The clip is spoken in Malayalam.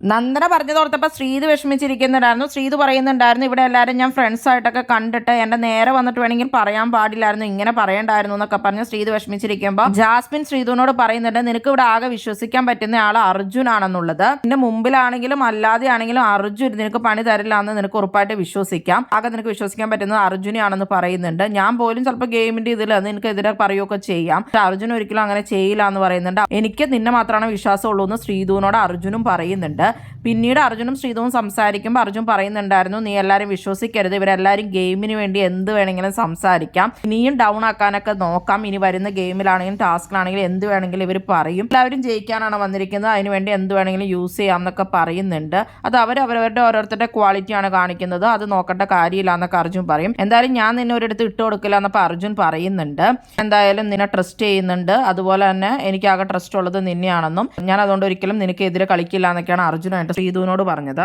നന്ദന പറഞ്ഞതോർത്തപ്പോൾ ശ്രീത് വിഷമിച്ചിരിക്കുന്നുണ്ടായിരുന്നു. ശ്രീത് പറയുന്നുണ്ടായിരുന്നു, ഇവിടെ എല്ലാവരും ഞാൻ ഫ്രണ്ട്സായിട്ടൊക്കെ കണ്ടിട്ട് എൻ്റെ നേരെ വന്നിട്ട് വേണമെങ്കിൽ പറയാൻ പാടില്ലായിരുന്നു, ഇങ്ങനെ പറയണ്ടായിരുന്നു എന്നൊക്കെ പറഞ്ഞ് ശ്രീത് വിഷമിച്ചിരിക്കുമ്പോൾ ജാസ്മിൻ ശ്രീതുവിനോട് പറയുന്നുണ്ട്, നിനക്ക് ഇവിടെ ആകെ വിശ്വസിക്കാൻ പറ്റുന്ന ആൾ അർജുൻ ആണെന്നുള്ളത്. നിന്റെ മുമ്പിലാണെങ്കിലും അല്ലാതെ ആണെങ്കിലും അർജുൻ നിനക്ക് പണി തരില്ല എന്ന് നിനക്ക് ഉറപ്പായിട്ട് വിശ്വസിക്കാം. ആകെ നിനക്ക് വിശ്വസിക്കാൻ പറ്റുന്നത് അർജുനാണെന്ന് പറയുന്നുണ്ട്. ഞാൻ പോലും ചിലപ്പോൾ ഗെയിമിന്റെ ഇതിൽ നിനക്കെതിരെ പറയുകയൊക്കെ ചെയ്യാം, പക്ഷെ അർജുൻ ഒരിക്കലും അങ്ങനെ ചെയ്യില്ല എന്ന് പറയുന്നുണ്ട്. എനിക്ക് നിന്നെ മാത്രമാണ് വിശ്വാസമുള്ളൂ എന്ന് ശ്രീതുവിനോട് അർജുനും പറയുന്നുണ്ട്. പിന്നീട് അർജുനും ശ്രീതുവും സംസാരിക്കുമ്പോൾ അർജുൻ പറയുന്നുണ്ടായിരുന്നു, നീ എല്ലാവരും വിശ്വസിക്കരുത്, ഇവരെല്ലാവരും ഗെയിമിന് വേണ്ടി എന്ത് വേണമെങ്കിലും സംസാരിക്കാം, ഇനിയും ഡൗൺ ആക്കാനൊക്കെ നോക്കാം, ഇനി വരുന്ന ഗെയിമിലാണെങ്കിലും ടാസ്കിലാണെങ്കിലും എന്ത് വേണമെങ്കിലും ഇവർ പറയും, എല്ലാവരും ജയിക്കാനാണ് വന്നിരിക്കുന്നത്, അതിനുവേണ്ടി എന്ത് വേണമെങ്കിലും യൂസ് ചെയ്യാം എന്നൊക്കെ പറയുന്നുണ്ട്. അത് അവരവരുടെ ഓരോരുത്തരുടെ ക്വാളിറ്റിയാണ് കാണിക്കുന്നത്, അത് നോക്കേണ്ട കാര്യമില്ല എന്നൊക്കെ അർജുൻ പറയും. എന്തായാലും ഞാൻ നിന്നെ ഒരിടത്ത് ഇട്ട് കൊടുക്കില്ല എന്നപ്പോൾ അർജുൻ പറയുന്നുണ്ട്. എന്തായാലും നിന്നെ ട്രസ്റ്റ് ചെയ്യുന്നുണ്ട്, അതുപോലെ തന്നെ എനിക്ക് ആകെ ട്രസ്റ്റ് ഉള്ളത് നിന്നെയാണെന്നും ഞാൻ അതുകൊണ്ട് ഒരിക്കലും നിനക്കെതിരെ കളിക്കില്ല എന്നൊക്കെയാണ് അർജുനായിട്ട് ശ്രീതുവിനോട് പറഞ്ഞത്.